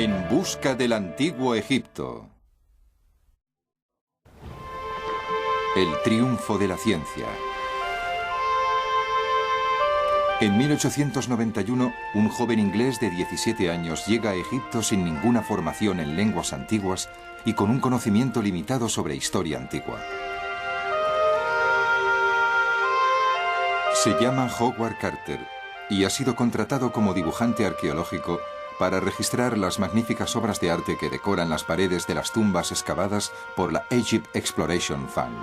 En busca del antiguo Egipto. El triunfo de la ciencia. En 1891, un joven inglés de 17 años llega a Egipto sin ninguna formación en lenguas antiguas y con un conocimiento limitado sobre historia antigua. Se llama Howard Carter y ha sido contratado como dibujante arqueológico para registrar las magníficas obras de arte que decoran las paredes de las tumbas excavadas por la Egypt Exploration Fund.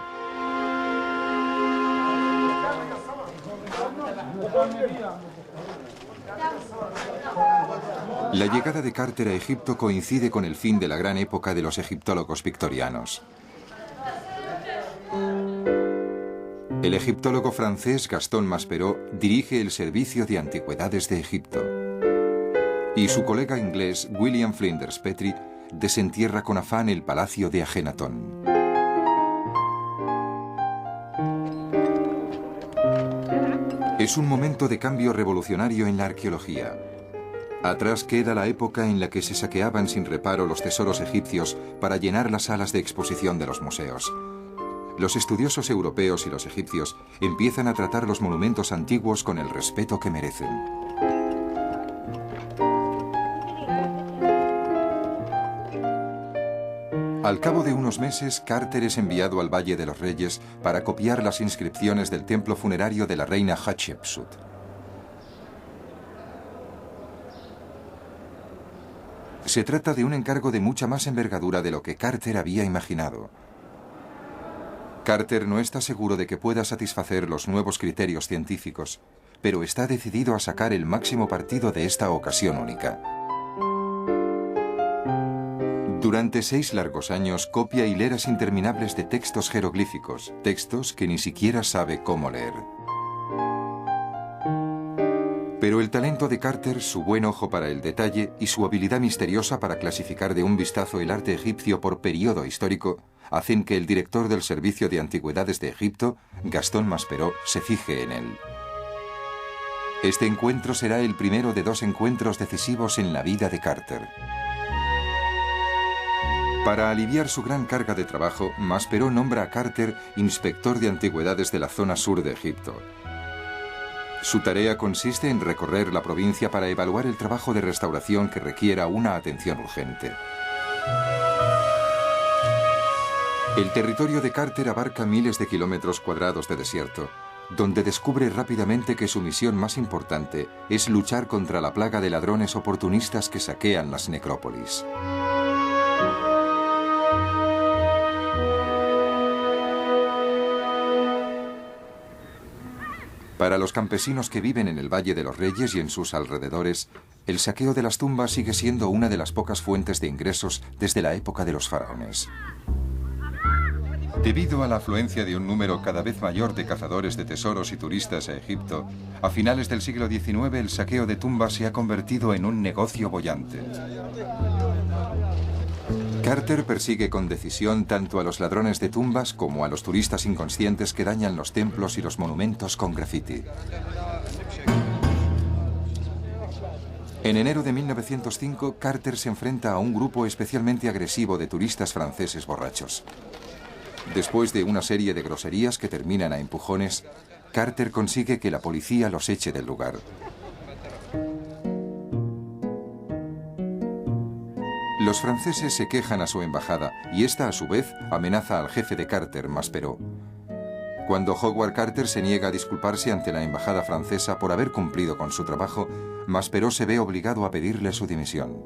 La llegada de Carter a Egipto coincide con el fin de la gran época de los egiptólogos victorianos. El egiptólogo francés Gaston Maspero dirige el Servicio de Antigüedades de Egipto. Y su colega inglés William Flinders Petrie desentierra con afán el palacio de Ajenatón. Es un momento de cambio revolucionario en la arqueología. Atrás queda la época en la que se saqueaban sin reparo los tesoros egipcios para llenar las salas de exposición de los museos. Los estudiosos europeos y los egipcios empiezan a tratar los monumentos antiguos con el respeto que merecen. Al cabo de unos meses, Carter es enviado al Valle de los Reyes para copiar las inscripciones del templo funerario de la reina Hatshepsut. Se trata de un encargo de mucha más envergadura de lo que Carter había imaginado. Carter no está seguro de que pueda satisfacer los nuevos criterios científicos, pero está decidido a sacar el máximo partido de esta ocasión única. Durante 6 largos años copia hileras interminables de textos jeroglíficos, textos que ni siquiera sabe cómo leer. Pero el talento de Carter, su buen ojo para el detalle y su habilidad misteriosa para clasificar de un vistazo el arte egipcio por periodo histórico hacen que el director del Servicio de Antigüedades de Egipto, Gaston Maspero, se fije en él. Este encuentro será el primero de 2 encuentros decisivos en la vida de Carter. Para aliviar su gran carga de trabajo, Maspero nombra a Carter inspector de antigüedades de la zona sur de Egipto. Su tarea consiste en recorrer la provincia para evaluar el trabajo de restauración que requiera una atención urgente. El territorio de Carter abarca miles de kilómetros cuadrados de desierto, donde descubre rápidamente que su misión más importante es luchar contra la plaga de ladrones oportunistas que saquean las necrópolis. Para los campesinos que viven en el Valle de los Reyes y en sus alrededores, el saqueo de las tumbas sigue siendo una de las pocas fuentes de ingresos desde la época de los faraones. Debido a la afluencia de un número cada vez mayor de cazadores de tesoros y turistas a Egipto, a finales del siglo XIX el saqueo de tumbas se ha convertido en un negocio boyante. Carter persigue con decisión tanto a los ladrones de tumbas como a los turistas inconscientes que dañan los templos y los monumentos con graffiti. En enero de 1905, Carter se enfrenta a un grupo especialmente agresivo de turistas franceses borrachos. Después de una serie de groserías que terminan a empujones, Carter consigue que la policía los eche del lugar. Los franceses se quejan a su embajada y esta a su vez amenaza al jefe de Carter, Maspero. Cuando Howard Carter se niega a disculparse ante la embajada francesa por haber cumplido con su trabajo, Maspero se ve obligado a pedirle su dimisión.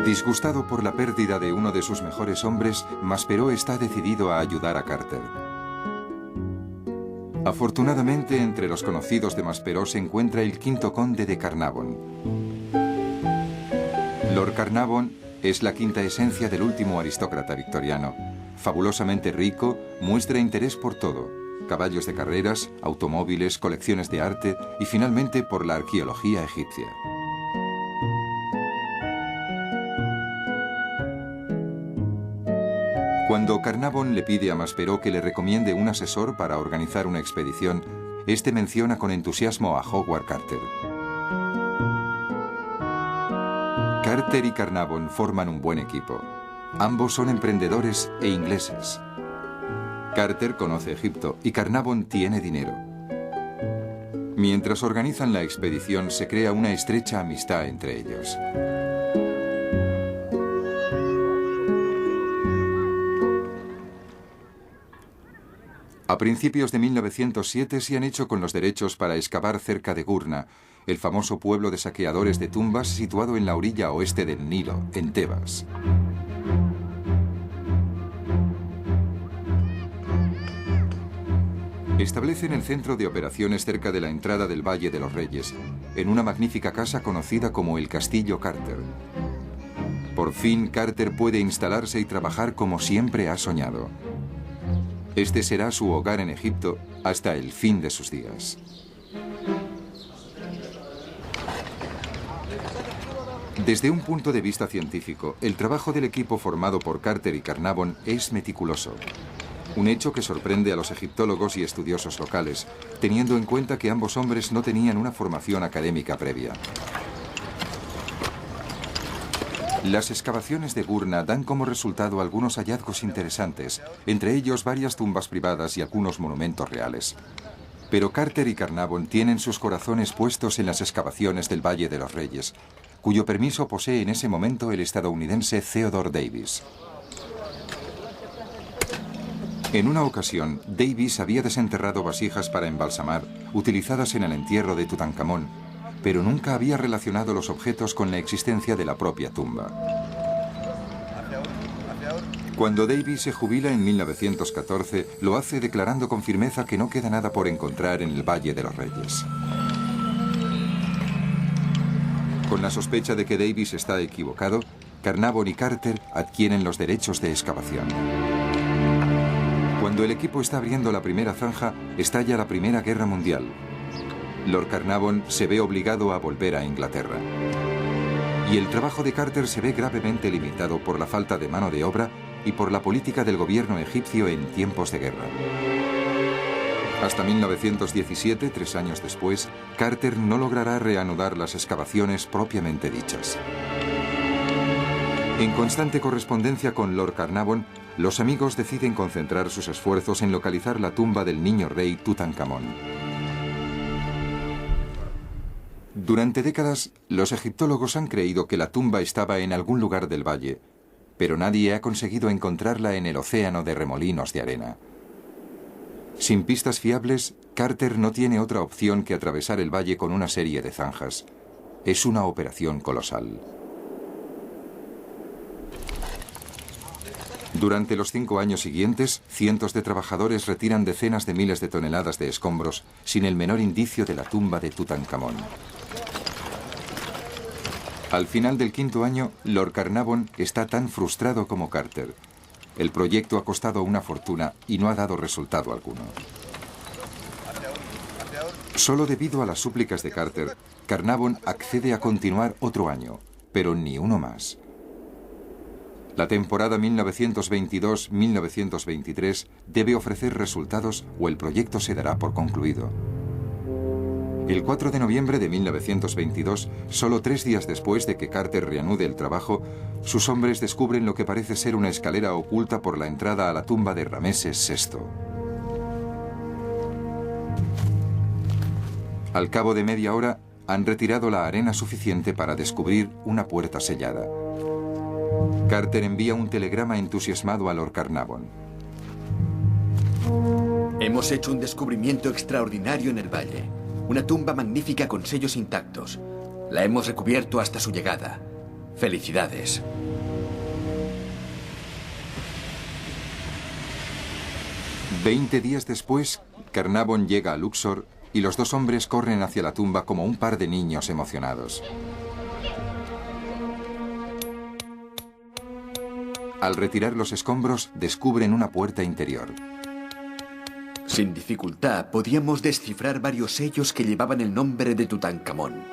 Disgustado por la pérdida de uno de sus mejores hombres, Maspero está decidido a ayudar a Carter. Afortunadamente, entre los conocidos de Maspero se encuentra el quinto conde de Carnarvon. Lord Carnarvon es la quinta esencia del último aristócrata victoriano. Fabulosamente rico, muestra interés por todo: caballos de carreras, automóviles, colecciones de arte y finalmente por la arqueología egipcia. Cuando Carnarvon le pide a Maspero que le recomiende un asesor para organizar una expedición, este menciona con entusiasmo a Howard Carter. Carter y Carnarvon forman un buen equipo. Ambos son emprendedores e ingleses. Carter conoce Egipto y Carnarvon tiene dinero. Mientras organizan la expedición, se crea una estrecha amistad entre ellos. A principios de 1907 se han hecho con los derechos para excavar cerca de Gurna, el famoso pueblo de saqueadores de tumbas situado en la orilla oeste del Nilo, en Tebas. Establecen el centro de operaciones cerca de la entrada del Valle de los Reyes, en una magnífica casa conocida como el Castillo Carter. Por fin, Carter puede instalarse y trabajar como siempre ha soñado. Este será su hogar en Egipto hasta el fin de sus días. Desde un punto de vista científico, el trabajo del equipo formado por Carter y Carnarvon es meticuloso. Un hecho que sorprende a los egiptólogos y estudiosos locales, teniendo en cuenta que ambos hombres no tenían una formación académica previa. Las excavaciones de Gurna dan como resultado algunos hallazgos interesantes, entre ellos varias tumbas privadas y algunos monumentos reales. Pero Carter y Carnarvon tienen sus corazones puestos en las excavaciones del Valle de los Reyes, cuyo permiso posee en ese momento el estadounidense Theodore Davis. En una ocasión, Davis había desenterrado vasijas para embalsamar, utilizadas en el entierro de Tutankamón, pero nunca había relacionado los objetos con la existencia de la propia tumba. Cuando Davis se jubila en 1914, lo hace declarando con firmeza que no queda nada por encontrar en el Valle de los Reyes. Con la sospecha de que Davis está equivocado, Carnarvon y Carter adquieren los derechos de excavación. Cuando el equipo está abriendo la primera zanja, estalla la Primera Guerra Mundial. Lord Carnarvon se ve obligado a volver a Inglaterra. Y el trabajo de Carter se ve gravemente limitado por la falta de mano de obra y por la política del gobierno egipcio en tiempos de guerra. Hasta 1917, 3 años después, Carter no logrará reanudar las excavaciones propiamente dichas. En constante correspondencia con Lord Carnarvon, los amigos deciden concentrar sus esfuerzos en localizar la tumba del niño rey Tutankamón. Durante décadas, los egiptólogos han creído que la tumba estaba en algún lugar del valle, pero nadie ha conseguido encontrarla en el océano de remolinos de arena. Sin pistas fiables, Carter no tiene otra opción que atravesar el valle con una serie de zanjas. Es una operación colosal. Durante los 5 años siguientes, cientos de trabajadores retiran decenas de miles de toneladas de escombros sin el menor indicio de la tumba de Tutankamón. Al final del 5.º año, Lord Carnarvon está tan frustrado como Carter. El proyecto ha costado una fortuna y no ha dado resultado alguno. Solo debido a las súplicas de Carter, Carnarvon accede a continuar otro año, pero ni uno más. La temporada 1922-1923 debe ofrecer resultados o el proyecto se dará por concluido. El 4 de noviembre de 1922, solo 3 días después de que Carter reanude el trabajo, sus hombres descubren lo que parece ser una escalera oculta por la entrada a la tumba de Rameses VI. Al cabo de media hora, han retirado la arena suficiente para descubrir una puerta sellada. Carter envía un telegrama entusiasmado a Lord Carnarvon. Hemos hecho un descubrimiento extraordinario en el valle. Una tumba magnífica con sellos intactos. La hemos recubierto hasta su llegada. ¡Felicidades! «20 días después, Carnarvon llega a Luxor y los 2 hombres corren hacia la tumba como un par de niños emocionados. Al retirar los escombros, descubren una puerta interior. Sin dificultad, podíamos descifrar varios sellos que llevaban el nombre de Tutankamón.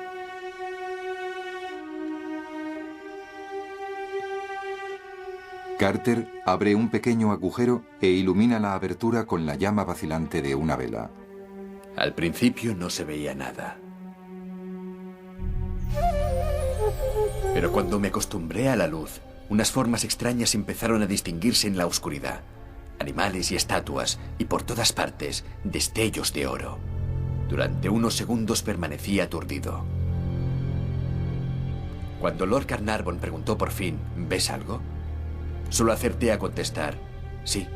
Carter abre un pequeño agujero e ilumina la abertura con la llama vacilante de una vela. Al principio no se veía nada. Pero cuando me acostumbré a la luz, unas formas extrañas empezaron a distinguirse en la oscuridad. Animales y estatuas, y por todas partes, destellos de oro. Durante unos segundos permanecí aturdido. Cuando Lord Carnarvon preguntó por fin, ¿ves algo?, solo acerté a contestar, sí,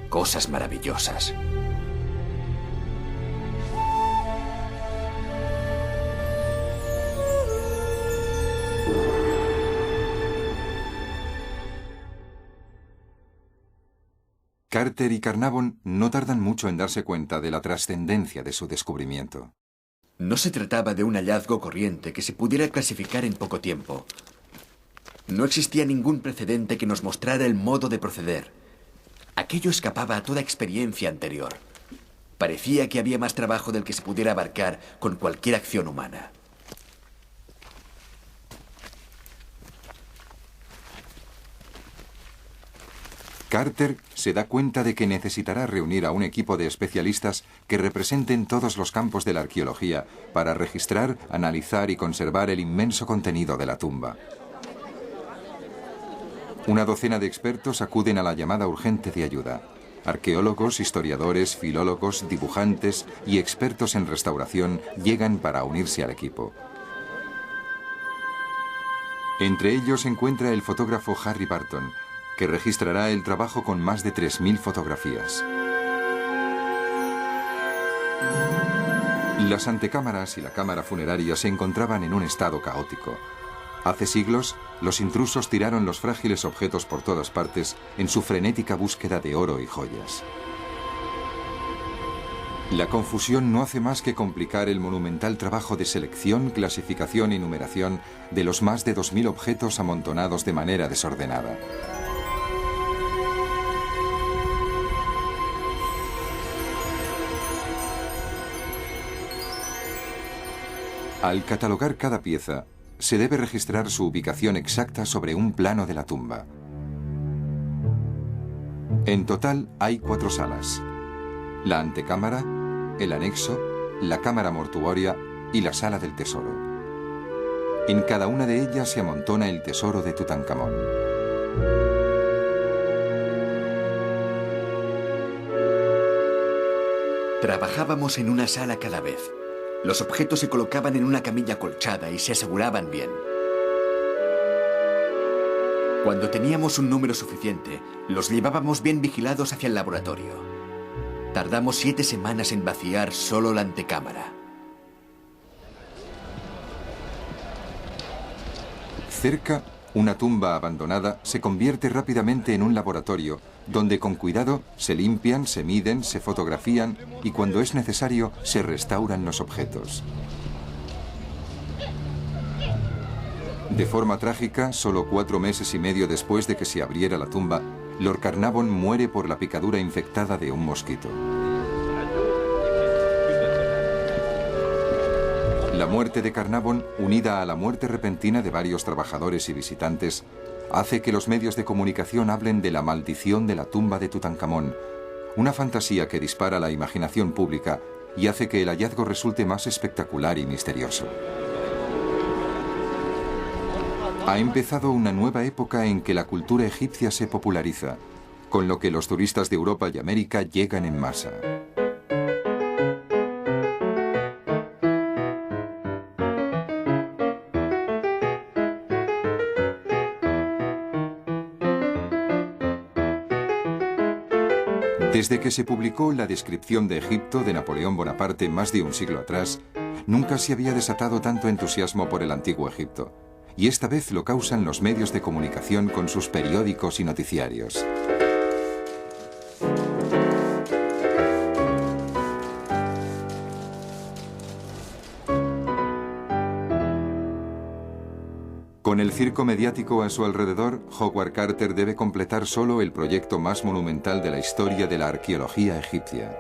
cosas maravillosas. Carter y Carnarvon no tardan mucho en darse cuenta de la trascendencia de su descubrimiento. No se trataba de un hallazgo corriente que se pudiera clasificar en poco tiempo. No existía ningún precedente que nos mostrara el modo de proceder. Aquello escapaba a toda experiencia anterior. Parecía que había más trabajo del que se pudiera abarcar con cualquier acción humana. Carter se da cuenta de que necesitará reunir a un equipo de especialistas que representen todos los campos de la arqueología para registrar, analizar y conservar el inmenso contenido de la tumba. Una docena de expertos acuden a la llamada urgente de ayuda. Arqueólogos, historiadores, filólogos, dibujantes y expertos en restauración llegan para unirse al equipo. Entre ellos se encuentra el fotógrafo Harry Barton, que registrará el trabajo con más de 3000 fotografías. Las antecámaras y la cámara funeraria se encontraban en un estado caótico. Hace siglos, los intrusos tiraron los frágiles objetos por todas partes en su frenética búsqueda de oro y joyas. La confusión no hace más que complicar el monumental trabajo de selección, clasificación y numeración de los más de 2000 objetos amontonados de manera desordenada. Al catalogar cada pieza, se debe registrar su ubicación exacta sobre un plano de la tumba. En total hay 4 salas: la antecámara, el anexo, la cámara mortuoria y la sala del tesoro. En cada una de ellas se amontona el tesoro de Tutankamón. Trabajábamos en una sala cada vez. Los objetos se colocaban en una camilla colchada y se aseguraban bien. Cuando teníamos un número suficiente, los llevábamos bien vigilados hacia el laboratorio. Tardamos 7 semanas en vaciar solo la antecámara. Cerca, una tumba abandonada se convierte rápidamente en un laboratorio donde con cuidado se limpian, se miden, se fotografían y cuando es necesario se restauran los objetos. De forma trágica, solo 4 meses y medio después de que se abriera la tumba, Lord Carnarvon muere por la picadura infectada de un mosquito. La muerte de Carnarvon, unida a la muerte repentina de varios trabajadores y visitantes, hace que los medios de comunicación hablen de la maldición de la tumba de Tutankamón, una fantasía que dispara la imaginación pública y hace que el hallazgo resulte más espectacular y misterioso. Ha empezado una nueva época en que la cultura egipcia se populariza, con lo que los turistas de Europa y América llegan en masa. Desde que se publicó La descripción de Egipto de Napoleón Bonaparte más de un siglo atrás, nunca se había desatado tanto entusiasmo por el antiguo Egipto, y esta vez lo causan los medios de comunicación con sus periódicos y noticiarios. Con el circo mediático a su alrededor, Howard Carter debe completar solo el proyecto más monumental de la historia de la arqueología egipcia.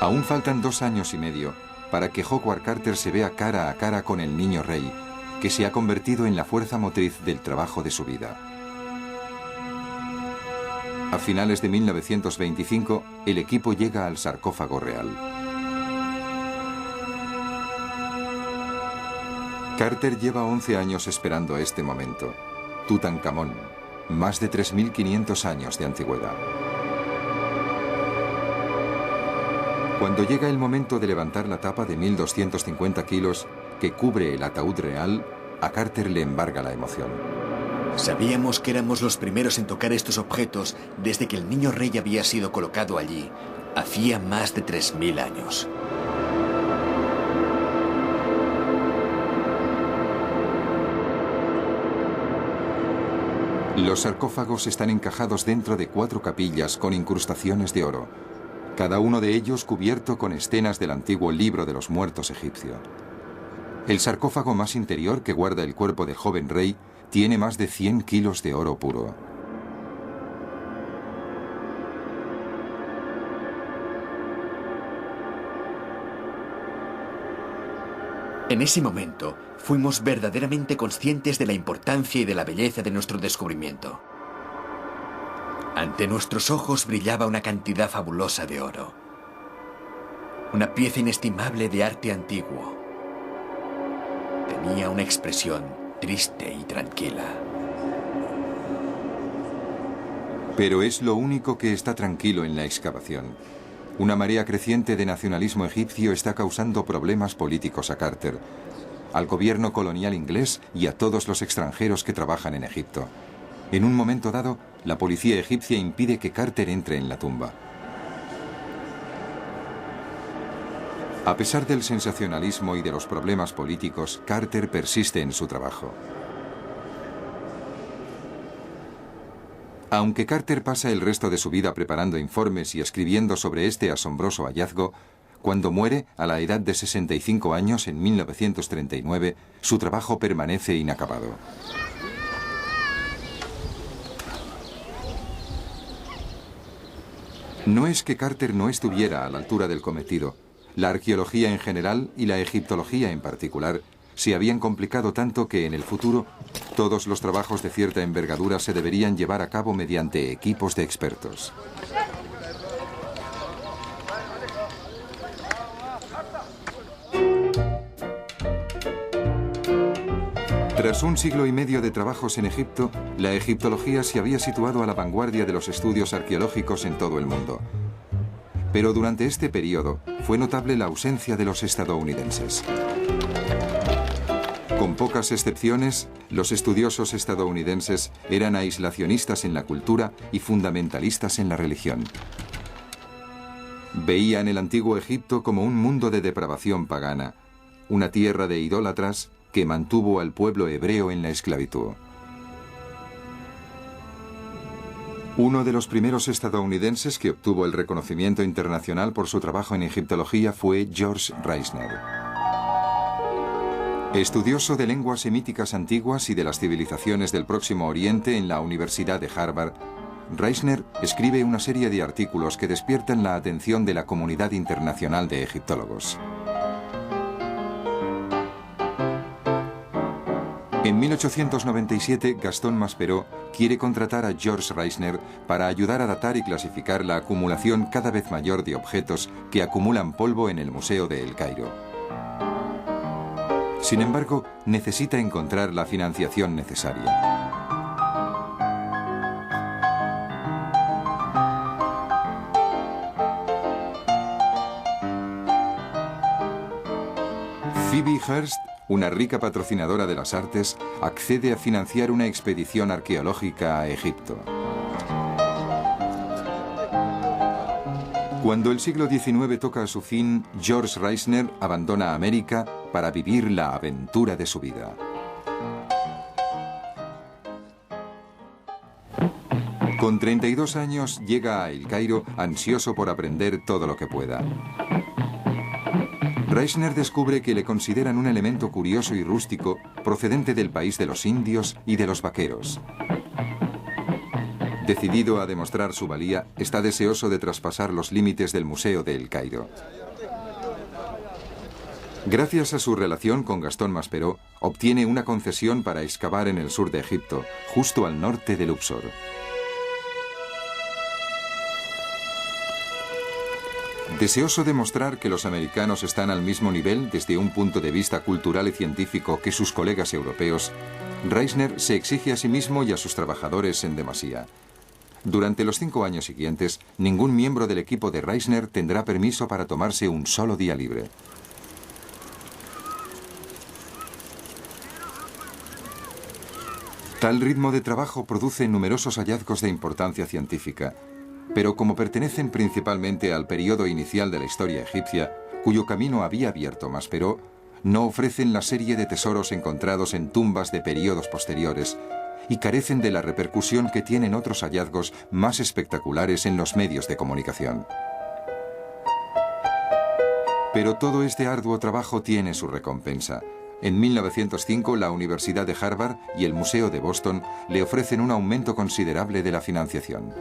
Aún faltan 2 años y medio para que Howard Carter se vea cara a cara con el niño rey, que se ha convertido en la fuerza motriz del trabajo de su vida. A finales de 1925, el equipo llega al sarcófago real. Carter lleva 11 años esperando este momento. Tutankamón, más de 3.500 años de antigüedad. Cuando llega el momento de levantar la tapa de 1.250 kilos que cubre el ataúd real, a Carter le embarga la emoción. Sabíamos que éramos los primeros en tocar estos objetos desde que el niño rey había sido colocado allí, hacía más de 3.000 años. Los sarcófagos están encajados dentro de 4 capillas con incrustaciones de oro, cada uno de ellos cubierto con escenas del antiguo libro de los muertos egipcio. El sarcófago más interior, que guarda el cuerpo del joven rey, tiene más de 100 kilos de oro puro. En ese momento, fuimos verdaderamente conscientes de la importancia y de la belleza de nuestro descubrimiento. Ante nuestros ojos brillaba una cantidad fabulosa de oro. Una pieza inestimable de arte antiguo. Tenía una expresión triste y tranquila. Pero es lo único que está tranquilo en la excavación. Una marea creciente de nacionalismo egipcio está causando problemas políticos a Carter, al gobierno colonial inglés y a todos los extranjeros que trabajan en Egipto. En un momento dado, la policía egipcia impide que Carter entre en la tumba. A pesar del sensacionalismo y de los problemas políticos, Carter persiste en su trabajo. Aunque Carter pasa el resto de su vida preparando informes y escribiendo sobre este asombroso hallazgo, cuando muere a la edad de 65 años en 1939, su trabajo permanece inacabado. No es que Carter no estuviera a la altura del cometido. La arqueología en general y la egiptología en particular se habían complicado tanto que en el futuro todos los trabajos de cierta envergadura se deberían llevar a cabo mediante equipos de expertos. Tras un siglo y medio de trabajos en Egipto, la egiptología se había situado a la vanguardia de los estudios arqueológicos en todo el mundo. Pero durante este periodo fue notable la ausencia de los estadounidenses. Con pocas excepciones, los estudiosos estadounidenses eran aislacionistas en la cultura y fundamentalistas en la religión. Veían el antiguo Egipto como un mundo de depravación pagana, una tierra de idólatras que mantuvo al pueblo hebreo en la esclavitud. Uno de los primeros estadounidenses que obtuvo el reconocimiento internacional por su trabajo en egiptología fue George Reisner. Estudioso de lenguas semíticas antiguas y de las civilizaciones del Próximo Oriente en la Universidad de Harvard, Reisner escribe una serie de artículos que despiertan la atención de la comunidad internacional de egiptólogos. En 1897, Gaston Maspero quiere contratar a George Reisner para ayudar a datar y clasificar la acumulación cada vez mayor de objetos que acumulan polvo en el Museo de El Cairo. Sin embargo, necesita encontrar la financiación necesaria. Phoebe Hearst, una rica patrocinadora de las artes, accede a financiar una expedición arqueológica a Egipto. Cuando el siglo XIX toca a su fin, George Reisner abandona América para vivir la aventura de su vida. Con 32 años llega a El Cairo ansioso por aprender todo lo que pueda. Reisner descubre que le consideran un elemento curioso y rústico procedente del país de los indios y de los vaqueros. Decidido a demostrar su valía, está deseoso de traspasar los límites del Museo de El Cairo. Gracias a su relación con Gaston Maspero, obtiene una concesión para excavar en el sur de Egipto, justo al norte de Luxor. Deseoso de mostrar que los americanos están al mismo nivel desde un punto de vista cultural y científico que sus colegas europeos, Reisner se exige a sí mismo y a sus trabajadores en demasía. Durante los 5 años siguientes, ningún miembro del equipo de Reisner tendrá permiso para tomarse un solo día libre. Tal ritmo de trabajo produce numerosos hallazgos de importancia científica, pero como pertenecen principalmente al periodo inicial de la historia egipcia, cuyo camino había abierto Maspero, no ofrecen la serie de tesoros encontrados en tumbas de periodos posteriores y carecen de la repercusión que tienen otros hallazgos más espectaculares en los medios de comunicación. Pero todo este arduo trabajo tiene su recompensa. En 1905, la Universidad de Harvard y el Museo de Boston le ofrecen un aumento considerable de la financiación.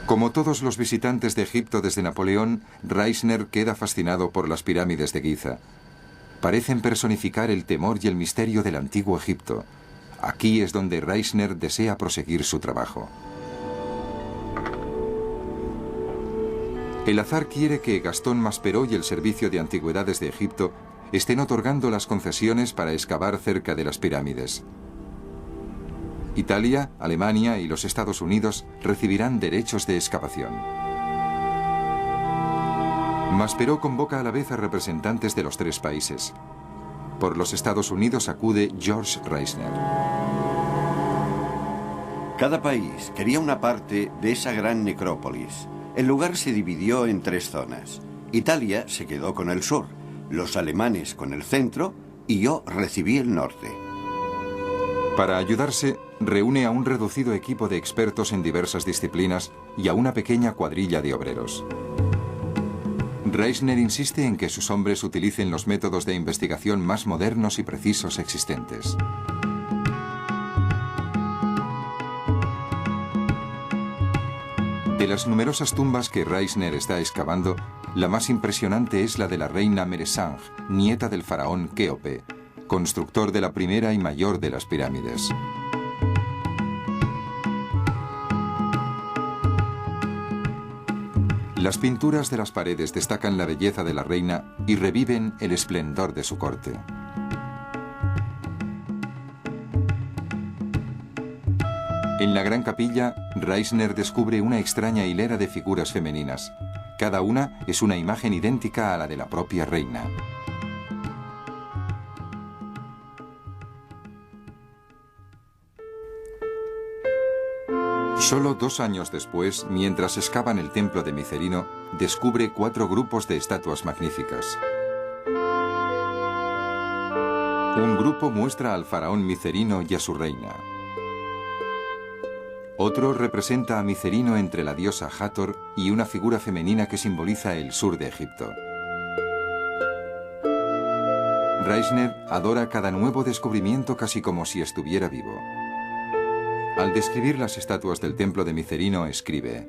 Como todos los visitantes de Egipto desde Napoleón, Reisner queda fascinado por las pirámides de Giza. Parecen personificar el temor y el misterio del antiguo Egipto. Aquí es donde Reisner desea proseguir su trabajo. El azar quiere que Gastón Maspero y el Servicio de Antigüedades de Egipto estén otorgando las concesiones para excavar cerca de las pirámides. Italia, Alemania y los Estados Unidos recibirán derechos de excavación. Maspero convoca a la vez a representantes de los 3 países. Por los Estados Unidos acude George Reisner. Cada país quería una parte de esa gran necrópolis. El lugar se dividió en 3 zonas. Italia se quedó con el sur, los alemanes con el centro y yo recibí el norte. Para ayudarse, reúne a un reducido equipo de expertos en diversas disciplinas y a una pequeña cuadrilla de obreros. Reisner insiste en que sus hombres utilicen los métodos de investigación más modernos y precisos existentes. De las numerosas tumbas que Reisner está excavando, la más impresionante es la de la reina Meresang, nieta del faraón Kéope, constructor de la primera y mayor de las pirámides. Las pinturas de las paredes destacan la belleza de la reina y reviven el esplendor de su corte. En la gran capilla, Reisner descubre una extraña hilera de figuras femeninas. Cada una es una imagen idéntica a la de la propia reina. Solo 2 años después, mientras excavan el templo de Micerino, descubre 4 grupos de estatuas magníficas. Un grupo muestra al faraón Micerino y a su reina. Otro representa a Micerino entre la diosa Hathor y una figura femenina que simboliza el sur de Egipto. Reisner adora cada nuevo descubrimiento casi como si estuviera vivo. Al describir las estatuas del templo de Micerino, escribe: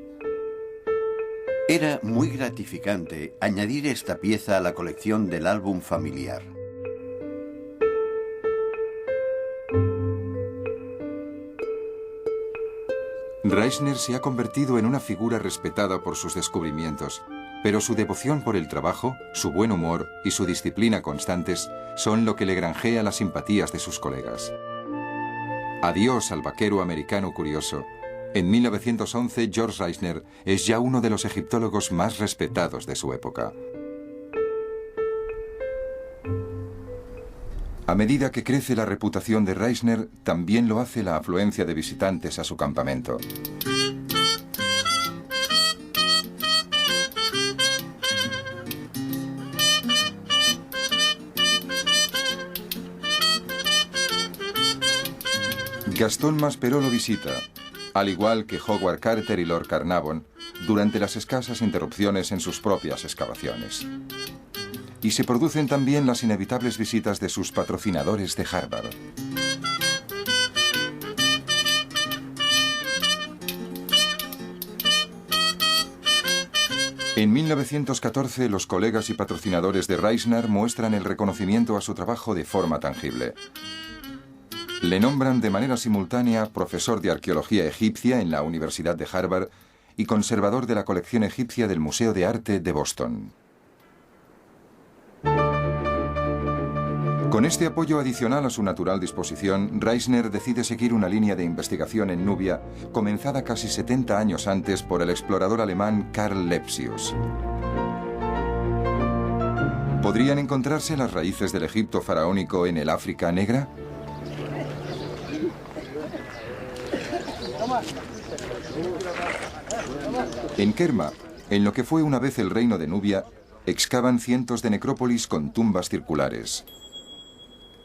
Era muy gratificante añadir esta pieza a la colección del álbum familiar. Reisner se ha convertido en una figura respetada por sus descubrimientos, pero su devoción por el trabajo, su buen humor y su disciplina constantes son lo que le granjea las simpatías de sus colegas. Adiós al vaquero americano curioso. En 1911, George Reisner es ya uno de los egiptólogos más respetados de su época. A medida que crece la reputación de Reisner, también lo hace la afluencia de visitantes a su campamento. Gastón Maspero lo visita, al igual que Howard Carter y Lord Carnarvon, durante las escasas interrupciones en sus propias excavaciones. Y se producen también las inevitables visitas de sus patrocinadores de Harvard. En 1914, los colegas y patrocinadores de Reisner muestran el reconocimiento a su trabajo de forma tangible. Le nombran de manera simultánea profesor de arqueología egipcia en la Universidad de Harvard y conservador de la colección egipcia del Museo de Arte de Boston. Con este apoyo adicional a su natural disposición, Reisner decide seguir una línea de investigación en Nubia, comenzada casi 70 años antes por el explorador alemán Karl Lepsius. ¿Podrían encontrarse las raíces del Egipto faraónico en el África Negra? En Kerma, en lo que fue una vez el reino de Nubia, excavan cientos de necrópolis con tumbas circulares.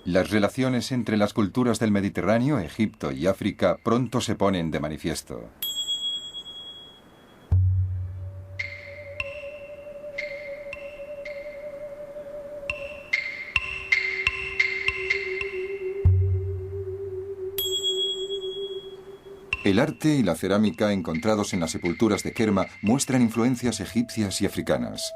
Las relaciones entre las culturas del Mediterráneo, Egipto y África pronto se ponen de manifiesto. El arte y la cerámica encontrados en las sepulturas de Kerma muestran influencias egipcias y africanas.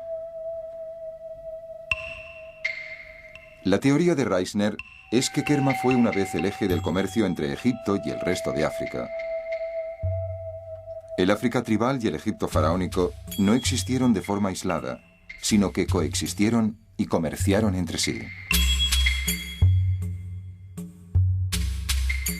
La teoría de Reisner es que Kerma fue una vez el eje del comercio entre Egipto y el resto de África. El África tribal y el Egipto faraónico no existieron de forma aislada, sino que coexistieron y comerciaron entre sí.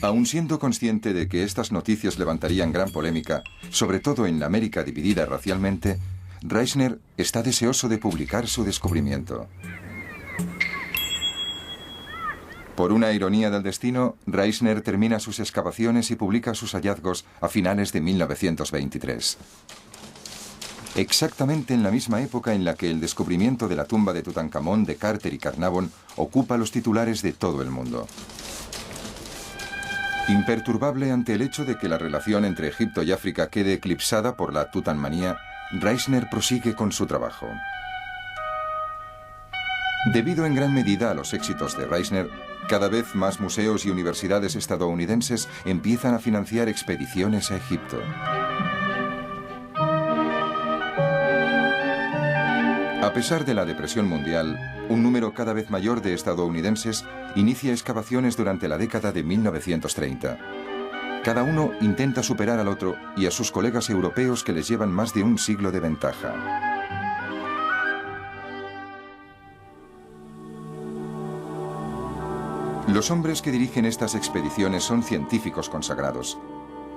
Aun siendo consciente de que estas noticias levantarían gran polémica, sobre todo en la América dividida racialmente, Reisner está deseoso de publicar su descubrimiento. Por una ironía del destino, Reisner termina sus excavaciones y publica sus hallazgos a finales de 1923. Exactamente en la misma época en la que el descubrimiento de la tumba de Tutankamón de Carter y Carnarvon ocupa los titulares de todo el mundo. Imperturbable ante el hecho de que la relación entre Egipto y África quede eclipsada por la Tutanmanía, Reisner prosigue con su trabajo. Debido en gran medida a los éxitos de Reisner, cada vez más museos y universidades estadounidenses empiezan a financiar expediciones a Egipto. A pesar de la depresión mundial, un número cada vez mayor de estadounidenses inicia excavaciones durante la década de 1930. Cada uno intenta superar al otro y a sus colegas europeos que les llevan más de un siglo de ventaja. Los hombres que dirigen estas expediciones son científicos consagrados.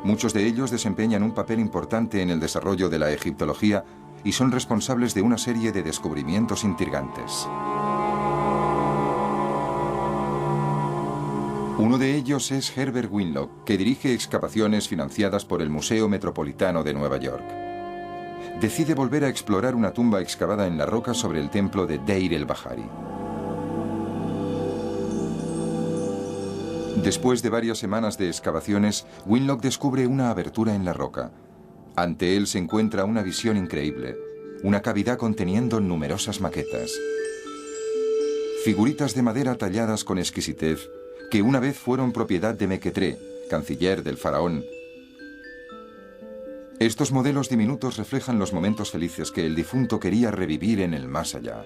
Muchos de ellos desempeñan un papel importante en el desarrollo de la egiptología y son responsables de una serie de descubrimientos intrigantes. Uno de ellos es Herbert Winlock, que dirige excavaciones financiadas por el Museo Metropolitano de Nueva York. Decide volver a explorar una tumba excavada en la roca sobre el templo de Deir el-Bahari. Después de varias semanas de excavaciones, Winlock descubre una abertura en la roca. Ante él se encuentra una visión increíble, una cavidad conteniendo numerosas maquetas. Figuritas de madera talladas con exquisitez, que una vez fueron propiedad de Mequetré, canciller del faraón. Estos modelos diminutos reflejan los momentos felices que el difunto quería revivir en el más allá.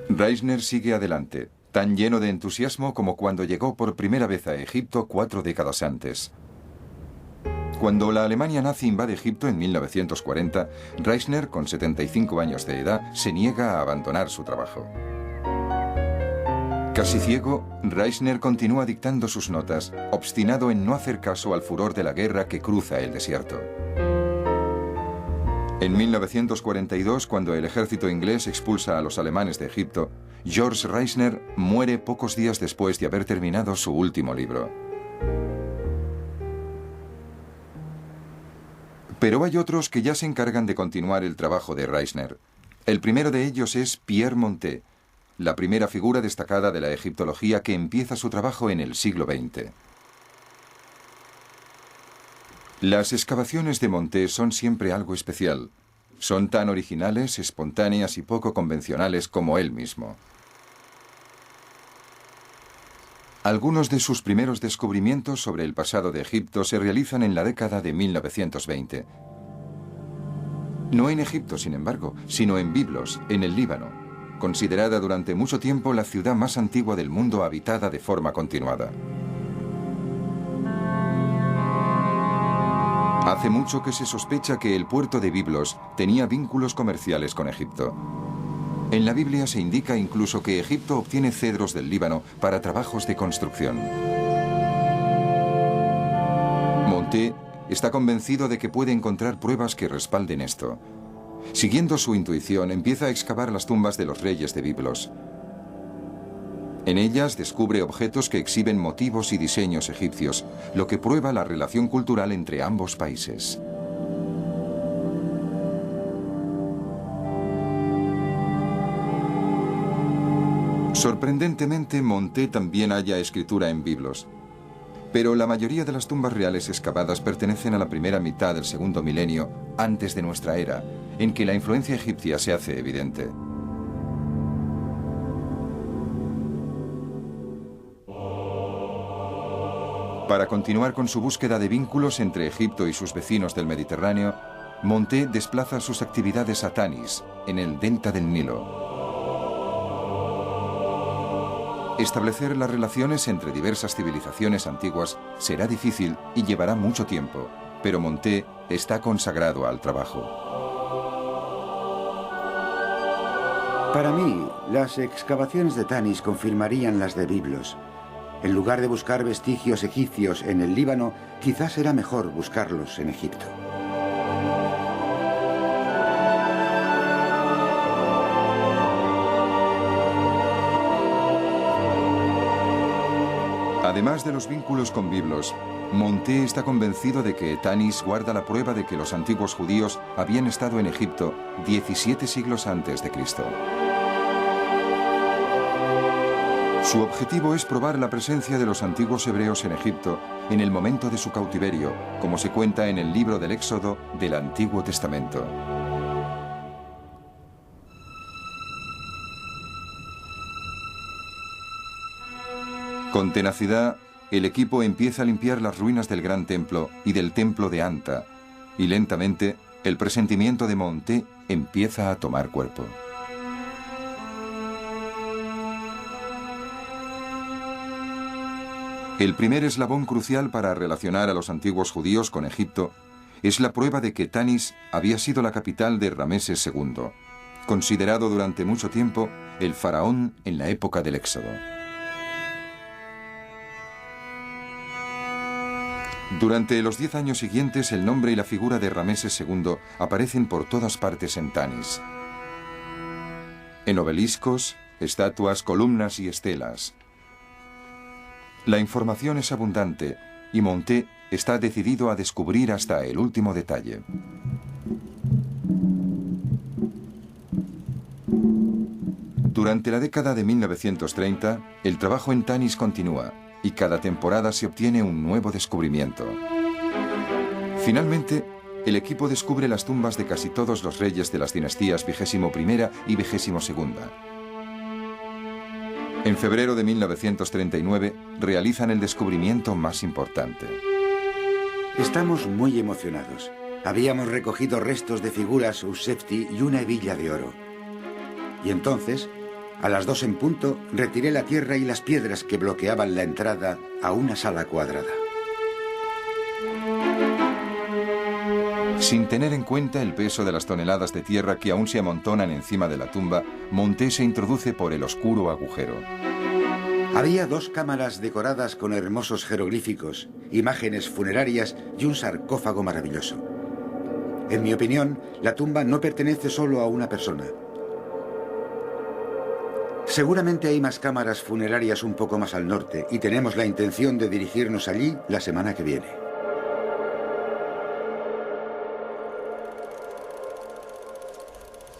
Reisner sigue adelante, tan lleno de entusiasmo como cuando llegó por primera vez a Egipto 4 décadas antes. Cuando la Alemania nazi invade Egipto en 1940, Reisner, con 75 años de edad, se niega a abandonar su trabajo. Casi ciego, Reisner continúa dictando sus notas, obstinado en no hacer caso al furor de la guerra que cruza el desierto. En 1942, cuando el ejército inglés expulsa a los alemanes de Egipto, George Reisner muere pocos días después de haber terminado su último libro. Pero hay otros que ya se encargan de continuar el trabajo de Reisner. El primero de ellos es Pierre Montet, la primera figura destacada de la egiptología que empieza su trabajo en el siglo XX. Las excavaciones de Montet son siempre algo especial. Son tan originales, espontáneas y poco convencionales como él mismo. Algunos de sus primeros descubrimientos sobre el pasado de Egipto se realizan en la década de 1920. No en Egipto, sin embargo, sino en Biblos, en el Líbano, considerada durante mucho tiempo la ciudad más antigua del mundo habitada de forma continuada. Hace mucho que se sospecha que el puerto de Biblos tenía vínculos comerciales con Egipto. En la Biblia se indica incluso que Egipto obtiene cedros del Líbano para trabajos de construcción. Monté está convencido de que puede encontrar pruebas que respalden esto. Siguiendo su intuición, empieza a excavar las tumbas de los reyes de Biblos. En ellas descubre objetos que exhiben motivos y diseños egipcios, lo que prueba la relación cultural entre ambos países. Sorprendentemente, Monté también halla escritura en Biblos. Pero la mayoría de las tumbas reales excavadas pertenecen a la primera mitad del segundo milenio antes de nuestra era, en que la influencia egipcia se hace evidente. Para continuar con su búsqueda de vínculos entre Egipto y sus vecinos del Mediterráneo, Monté desplaza sus actividades a Tanis, en el delta del Nilo. Establecer las relaciones entre diversas civilizaciones antiguas será difícil y llevará mucho tiempo, pero Monté está consagrado al trabajo. Para mí, las excavaciones de Tanis confirmarían las de Biblos. En lugar de buscar vestigios egipcios en el Líbano, quizás era mejor buscarlos en Egipto. Además de los vínculos con Biblos, Monté está convencido de que Tanis guarda la prueba de que los antiguos judíos habían estado en Egipto 17 siglos antes de Cristo. Su objetivo es probar la presencia de los antiguos hebreos en Egipto en el momento de su cautiverio, como se cuenta en el libro del Éxodo del Antiguo Testamento. Con tenacidad, el equipo empieza a limpiar las ruinas del Gran Templo y del Templo de Anta, y lentamente el presentimiento de Monté empieza a tomar cuerpo. El primer eslabón crucial para relacionar a los antiguos judíos con Egipto es la prueba de que Tanis había sido la capital de Rameses II, considerado durante mucho tiempo el faraón en la época del Éxodo. Durante los 10 años siguientes, el nombre y la figura de Rameses II aparecen por todas partes en Tanis. En obeliscos, estatuas, columnas y estelas. La información es abundante y Monté está decidido a descubrir hasta el último detalle. Durante la década de 1930, el trabajo en Tanis continúa y cada temporada se obtiene un nuevo descubrimiento. Finalmente, el equipo descubre las tumbas de casi todos los reyes de las dinastías XXI y XXII. En febrero de 1939 realizan el descubrimiento más importante. Estamos muy emocionados. Habíamos recogido restos de figuras Ushefti y una hebilla de oro. Y entonces, a las 2 en punto, retiré la tierra y las piedras que bloqueaban la entrada a una sala cuadrada. Sin tener en cuenta el peso de las toneladas de tierra que aún se amontonan encima de la tumba, Monté se introduce por el oscuro agujero. Había 2 cámaras decoradas con hermosos jeroglíficos, imágenes funerarias y un sarcófago maravilloso. En mi opinión, la tumba no pertenece solo a una persona. Seguramente hay más cámaras funerarias un poco más al norte y tenemos la intención de dirigirnos allí la semana que viene.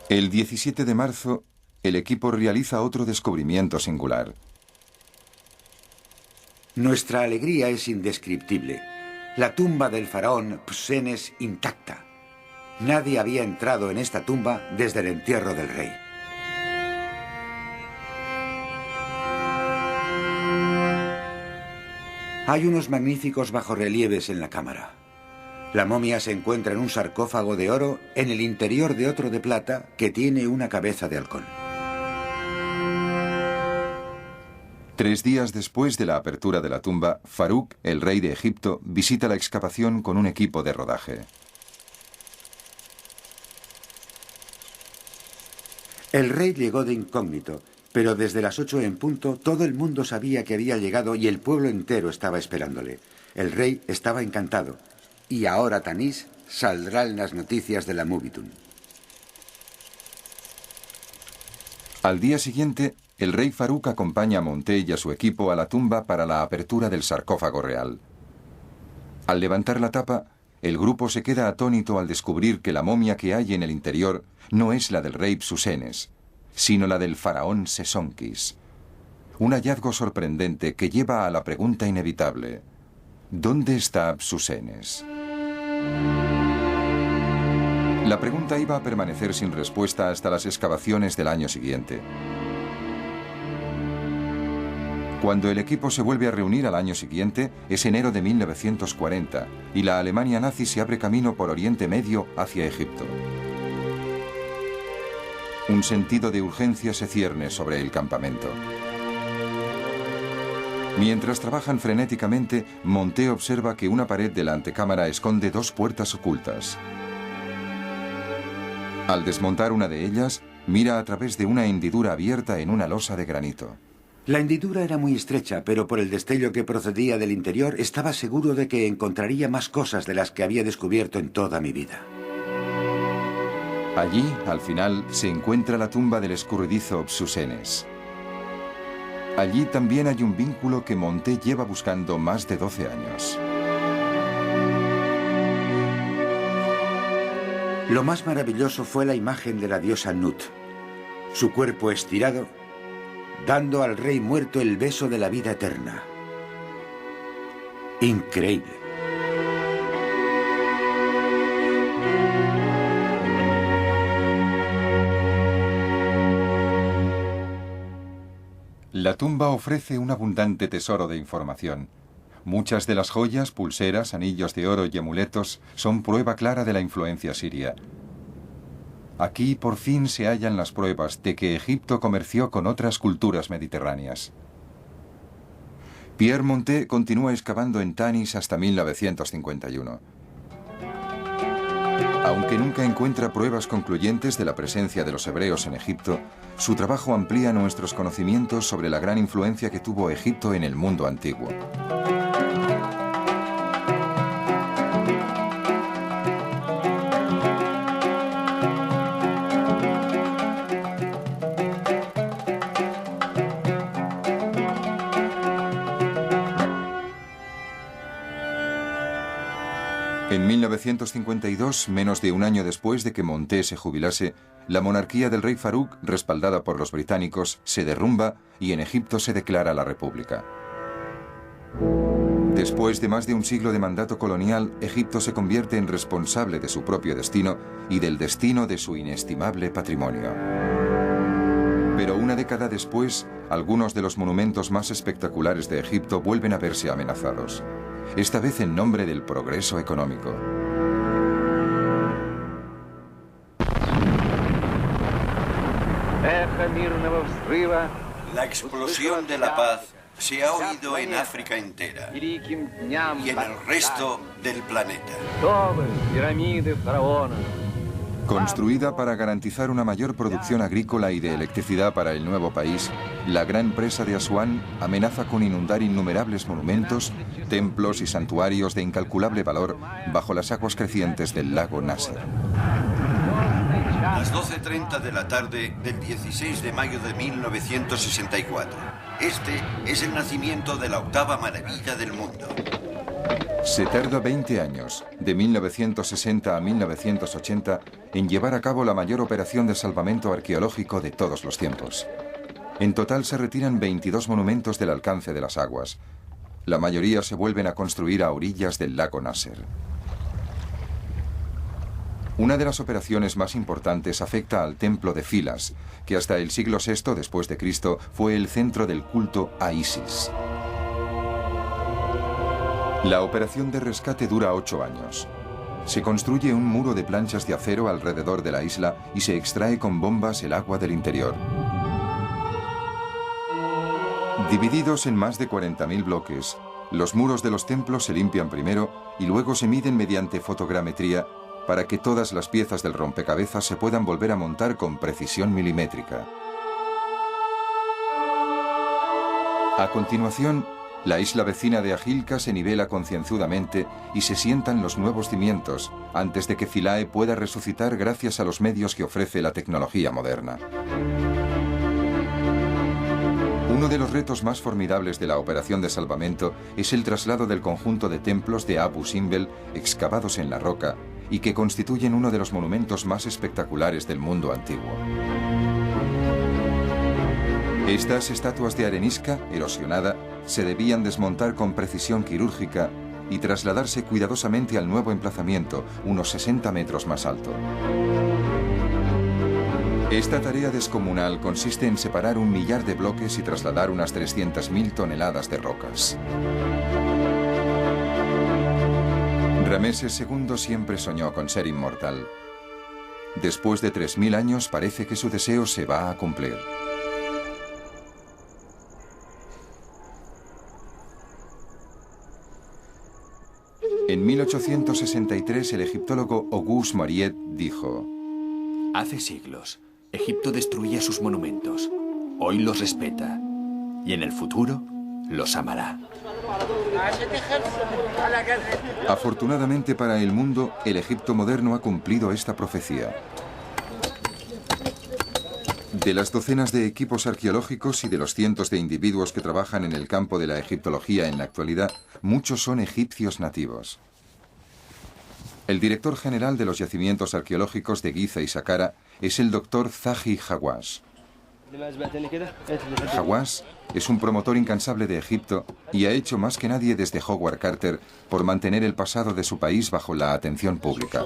El 17 de marzo, el equipo realiza otro descubrimiento singular. Nuestra alegría es indescriptible. La tumba del faraón Psenes intacta. Nadie había entrado en esta tumba desde el entierro del rey. Hay unos magníficos bajorrelieves en la cámara. La momia se encuentra en un sarcófago de oro en el interior de otro de plata que tiene una cabeza de halcón. 3 días después de la apertura de la tumba, Farouk, el rey de Egipto, visita la excavación con un equipo de rodaje. El rey llegó de incógnito, pero desde las 8 en punto todo el mundo sabía que había llegado y el pueblo entero estaba esperándole. El rey estaba encantado. Y ahora Tanis saldrá en las noticias de la Múbitun. Al día siguiente, el rey Farouk acompaña a Monté y a su equipo a la tumba para la apertura del sarcófago real. Al levantar la tapa, el grupo se queda atónito al descubrir que la momia que hay en el interior no es la del rey Psusenes, sino la del faraón Sesonkis. Un hallazgo sorprendente que lleva a la pregunta inevitable: ¿dónde está Psusenes? La pregunta iba a permanecer sin respuesta hasta las excavaciones del año siguiente. Cuando el equipo se vuelve a reunir al año siguiente, es enero de 1940, y la Alemania nazi se abre camino por Oriente Medio hacia Egipto. Un sentido de urgencia se cierne sobre el campamento. Mientras trabajan frenéticamente, Monté observa que una pared de la antecámara esconde 2 puertas ocultas. Al desmontar una de ellas, mira a través de una hendidura abierta en una losa de granito. La hendidura era muy estrecha, pero por el destello que procedía del interior estaba seguro de que encontraría más cosas de las que había descubierto en toda mi vida. Allí, al final, se encuentra la tumba del escurridizo Psusenes. Allí también hay un vínculo que Monté lleva buscando más de 12 años. Lo más maravilloso fue la imagen de la diosa Nut, su cuerpo estirado, dando al rey muerto el beso de la vida eterna. Increíble. La tumba ofrece un abundante tesoro de información. Muchas de las joyas, pulseras, anillos de oro y amuletos son prueba clara de la influencia siria. Aquí por fin se hallan las pruebas de que Egipto comerció con otras culturas mediterráneas. Pierre Monté continúa excavando en Tanis hasta 1951. Aunque nunca encuentra pruebas concluyentes de la presencia de los hebreos en Egipto, su trabajo amplía nuestros conocimientos sobre la gran influencia que tuvo Egipto en el mundo antiguo. En 1952, menos de un año después de que Monté se jubilase, la monarquía del rey Farouk, respaldada por los británicos, se derrumba y en Egipto se declara la República. Después de más de un siglo de mandato colonial, Egipto se convierte en responsable de su propio destino y del destino de su inestimable patrimonio. Pero una década después, algunos de los monumentos más espectaculares de Egipto vuelven a verse amenazados. Esta vez en nombre del progreso económico. La explosión de la paz se ha oído en África entera y en el resto del planeta. Construida para garantizar una mayor producción agrícola y de electricidad para el nuevo país, la gran presa de Asuán amenaza con inundar innumerables monumentos, templos y santuarios de incalculable valor bajo las aguas crecientes del lago Nasser. Las 12:30 de la tarde del 16 de mayo de 1964. Este es el nacimiento de la 8ª maravilla del mundo. Se tarda 20 años, de 1960 a 1980, en llevar a cabo la mayor operación de salvamento arqueológico de todos los tiempos. En total se retiran 22 monumentos del alcance de las aguas. La mayoría se vuelven a construir a orillas del lago Nasser. Una de las operaciones más importantes afecta al templo de Filas, que hasta el siglo VI después de Cristo fue el centro del culto a Isis. La operación de rescate dura 8 años. Se construye un muro de planchas de acero alrededor de la isla y se extrae con bombas el agua del interior. Divididos en más de 40.000 bloques, los muros de los templos se limpian primero y luego se miden mediante fotogrametría para que todas las piezas del rompecabezas se puedan volver a montar con precisión milimétrica. A continuación, la isla vecina de Agilca se nivela concienzudamente y se sientan los nuevos cimientos antes de que Philae pueda resucitar gracias a los medios que ofrece la tecnología moderna. Uno de los retos más formidables de la operación de salvamento es el traslado del conjunto de templos de Abu Simbel excavados en la roca y que constituyen uno de los monumentos más espectaculares del mundo antiguo. Estas estatuas de arenisca, erosionada, se debían desmontar con precisión quirúrgica y trasladarse cuidadosamente al nuevo emplazamiento, unos 60 metros más alto. Esta tarea descomunal consiste en separar 1 millar de bloques y trasladar unas 300.000 toneladas de rocas. Rameses II siempre soñó con ser inmortal. Después de 3.000 años parece que su deseo se va a cumplir. En 1863 el egiptólogo Auguste Mariette dijo: Hace siglos, Egipto destruía sus monumentos. Hoy los respeta. Y en el futuro, los amará. Afortunadamente para el mundo, el Egipto moderno ha cumplido esta profecía. De las docenas de equipos arqueológicos y de los cientos de individuos que trabajan en el campo de la egiptología en la actualidad, muchos son egipcios nativos. El director general de los yacimientos arqueológicos de Giza y Saqqara es el doctor Zahi Hawass. Hawass es un promotor incansable de Egipto y ha hecho más que nadie desde Howard Carter por mantener el pasado de su país bajo la atención pública.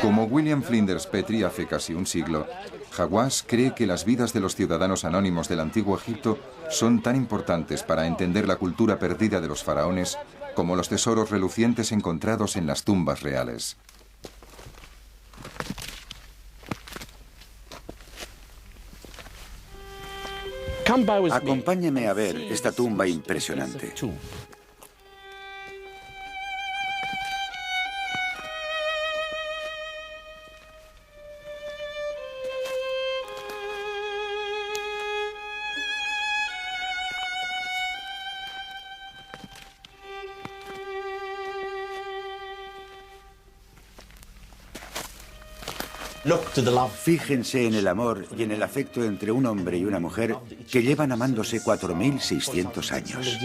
Como William Flinders Petrie hace casi un siglo, Hawass cree que las vidas de los ciudadanos anónimos del antiguo Egipto son tan importantes para entender la cultura perdida de los faraones como los tesoros relucientes encontrados en las tumbas reales. Acompáñame a ver esta tumba impresionante. Fíjense en el amor y en el afecto entre un hombre y una mujer que llevan amándose 4.600 años.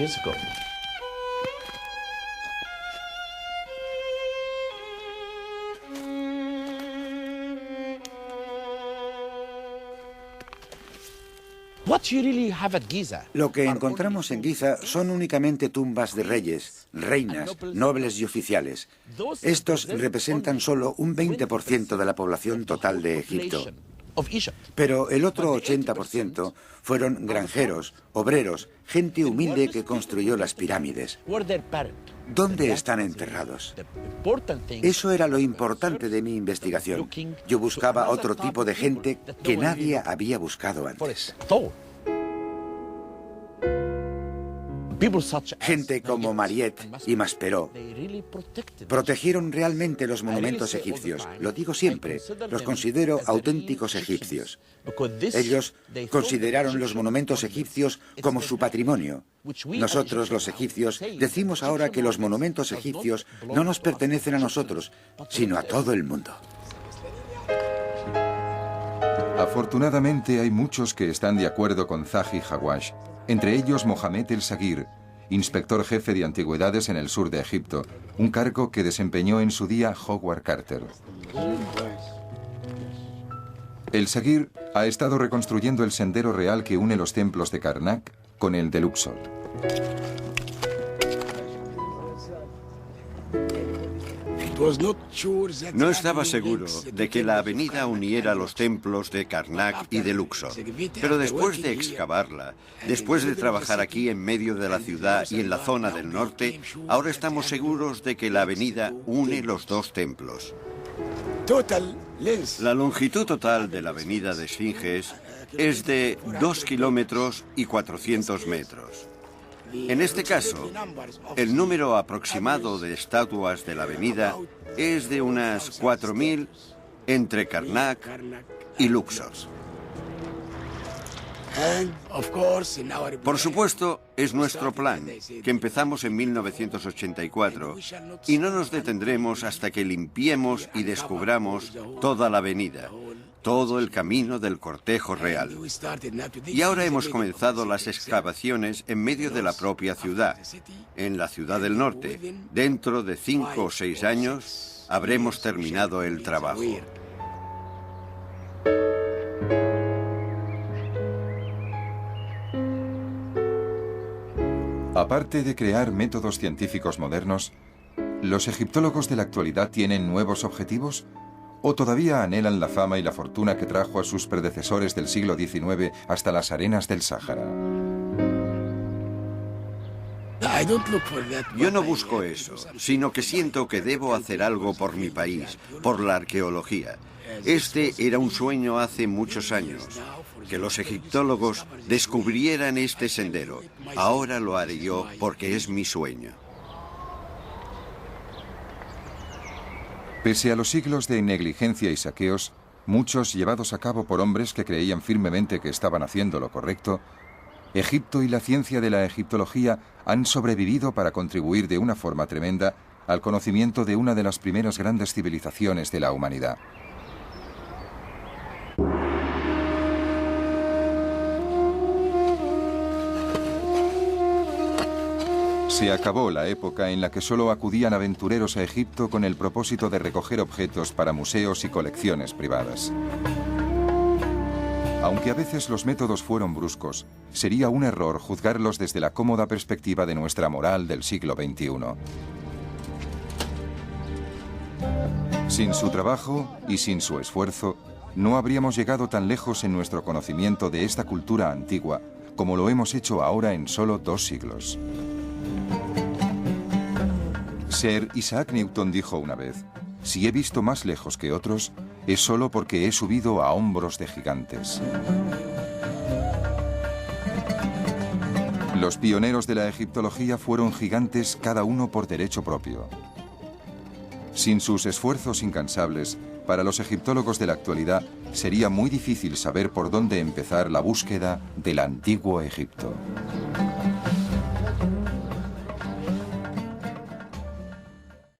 Lo que encontramos en Giza son únicamente tumbas de reyes, reinas, nobles y oficiales. Estos representan solo un 20% de la población total de Egipto. Pero el otro 80% fueron granjeros, obreros, gente humilde que construyó las pirámides. ¿Dónde están enterrados? Eso era lo importante de mi investigación. Yo buscaba otro tipo de gente que nadie había buscado antes. Gente como Mariette y Maspero protegieron realmente los monumentos egipcios. Lo digo siempre, los considero auténticos egipcios. Ellos consideraron los monumentos egipcios como su patrimonio. Nosotros, los egipcios, decimos ahora que los monumentos egipcios no nos pertenecen a nosotros, sino a todo el mundo. Afortunadamente hay muchos que están de acuerdo con Zahi Hawass, entre ellos Mohamed El Saguir, inspector jefe de antigüedades en el sur de Egipto, un cargo que desempeñó en su día Howard Carter. El Saguir ha estado reconstruyendo el sendero real que une los templos de Karnak con el de Luxor. No estaba seguro de que la avenida uniera los templos de Karnak y de Luxor, pero después de excavarla, después de trabajar aquí en medio de la ciudad y en la zona del norte, ahora estamos seguros de que la avenida une los dos templos. La longitud total de la avenida de Esfinges es de 2 kilómetros y 400 metros. En este caso, el número aproximado de estatuas de la avenida es de unas 4.000 entre Karnak y Luxor. Por supuesto, es nuestro plan, que empezamos en 1984, y no nos detendremos hasta que limpiemos y descubramos toda la avenida, todo el camino del cortejo real. Y ahora hemos comenzado las excavaciones en medio de la propia ciudad, en la ciudad del norte. Dentro de 5 o 6 años habremos terminado el trabajo. Aparte de crear métodos científicos modernos, ¿los egiptólogos de la actualidad tienen nuevos objetivos? ¿O todavía anhelan la fama y la fortuna que trajo a sus predecesores del siglo XIX hasta las arenas del Sáhara? Yo no busco eso, sino que siento que debo hacer algo por mi país, por la arqueología. Este era un sueño hace muchos años, que los egiptólogos descubrieran este sendero. Ahora lo haré yo porque es mi sueño. Pese a los siglos de negligencia y saqueos, muchos llevados a cabo por hombres que creían firmemente que estaban haciendo lo correcto, Egipto y la ciencia de la egiptología han sobrevivido para contribuir de una forma tremenda al conocimiento de una de las primeras grandes civilizaciones de la humanidad. Se acabó la época en la que solo acudían aventureros a Egipto con el propósito de recoger objetos para museos y colecciones privadas. Aunque a veces los métodos fueron bruscos, sería un error juzgarlos desde la cómoda perspectiva de nuestra moral del siglo XXI. Sin su trabajo y sin su esfuerzo, no habríamos llegado tan lejos en nuestro conocimiento de esta cultura antigua como lo hemos hecho ahora en solo 2 siglos. Sir Isaac Newton dijo una vez: si he visto más lejos que otros, es solo porque he subido a hombros de gigantes. Los pioneros de la egiptología fueron gigantes cada uno por derecho propio. Sin sus esfuerzos incansables, para los egiptólogos de la actualidad sería muy difícil saber por dónde empezar la búsqueda del antiguo Egipto.